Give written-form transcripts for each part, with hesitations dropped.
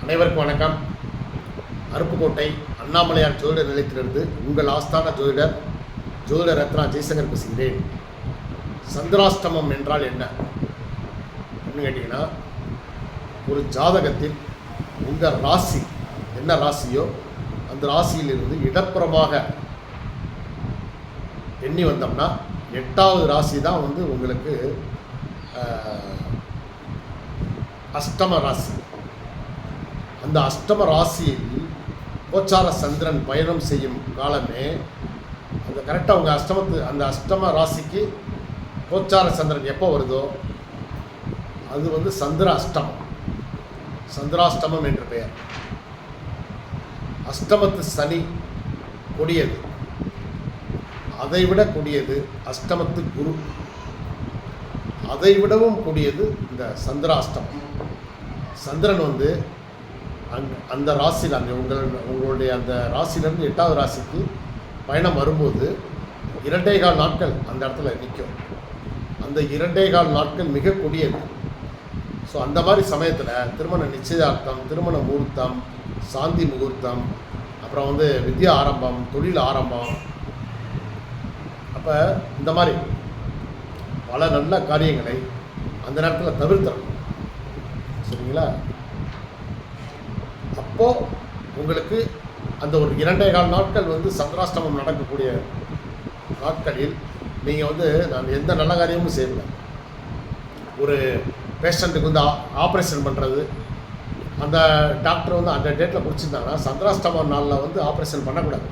அனைவருக்கும் வணக்கம். அருப்புக்கோட்டை அண்ணாமலையார் ஜோதிடர் நிலையத்திலிருந்து உங்கள் ஆஸ்தான ஜோதிடர் ரத்னா ஜெய்சங்கர் பேசுகிறேன். சந்திராஷ்டமம் என்றால் என்ன கேட்டிங்கன்னா, ஒரு ஜாதகத்தில் உங்கள் ராசி என்ன ராசியோ அந்த ராசியிலிருந்து இடப்புறமாக எண்ணி வந்தோம்னா 8வது ராசி தான் உங்களுக்கு அஷ்டம ராசி. அந்த அஷ்டம ராசியில் கோச்சார சந்திரன் பயணம் செய்யும் காலமே அந்த கரெக்டாக உங்கள் அந்த அஷ்டம ராசிக்கு கோச்சார சந்திரன் எப்போ வருதோ அது சந்திராஷ்டமம் என்று பெயர். அஷ்டமத்து சனி கொடியது, அதைவிட கொடியது அஷ்டமத்து குரு, அதைவிடவும் கொடியது இந்த சந்திராஷ்டமம். சந்திரன் அந்த ராசியில் உங்களுடைய அந்த ராசியிலேருந்து 8வது ராசிக்கு பயணம் வரும்போது 2.25 நாட்கள் அந்த இடத்துல நிற்கும். அந்த 2.25 நாட்கள் மிக கொடியது. ஸோ அந்த மாதிரி சமயத்தில் திருமண நிச்சயதார்த்தம், திருமண முகூர்த்தம், சாந்தி முகூர்த்தம், அப்புறம் வித்யா ஆரம்பம், தொழில் ஆரம்பம், அப்போ இந்த மாதிரி பல நல்ல காரியங்களை அந்த நேரத்தில் தவிர்த்தணும். சரிங்களா? அப்போது உங்களுக்கு அந்த ஒரு 2.25 நாட்கள் சந்திராஷ்டமம் நடக்கக்கூடிய நாட்களில் நீங்கள் நான் எந்த நல்ல காரியமும் செய்யலை. ஒரு பேஷண்ட்டுக்கு ஆப்ரேஷன் பண்ணுறது, அந்த டாக்டர் அந்த டேட்டில் பிடிச்சிருந்தாங்கன்னா சந்திராஷ்டம நாளில் ஆப்ரேஷன் பண்ணக்கூடாது.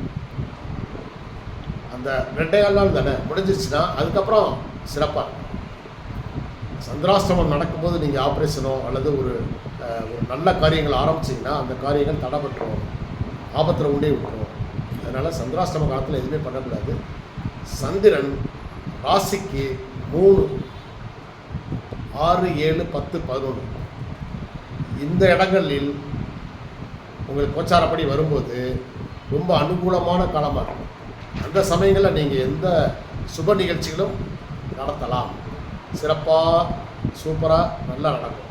அந்த 2.25 நாள் தானே முடிஞ்சிருச்சுன்னா அதுக்கப்புறம் சிறப்பாக. சந்திராஷ்டமம் நடக்கும்போது நீங்கள் ஆப்ரேஷனோ அல்லது ஒரு நல்ல காரியங்கள் ஆரம்பிச்சிங்கன்னா அந்த காரியங்கள் தடைபட்டுரும், ஆபத்தில் உண்டே விட்டுரும். அதனால் சந்திராஷ்டம காலத்தில் எதுவுமே பண்ணக்கூடாது. சந்திரன் ராசிக்கு 3, 6, 7, 10, 11 இந்த இடங்களில் உங்களுக்கு கோச்சாரப்படி வரும்போது ரொம்ப அனுகூலமான காலமாக இருக்கும். அந்த சமயங்களில் நீங்கள் எந்த சுப நிகழ்ச்சிகளும் நடத்தலாம். சிறப்பாக, சூப்பராக, நல்லா நடக்கும்.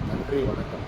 நன்றி, வணக்கம்.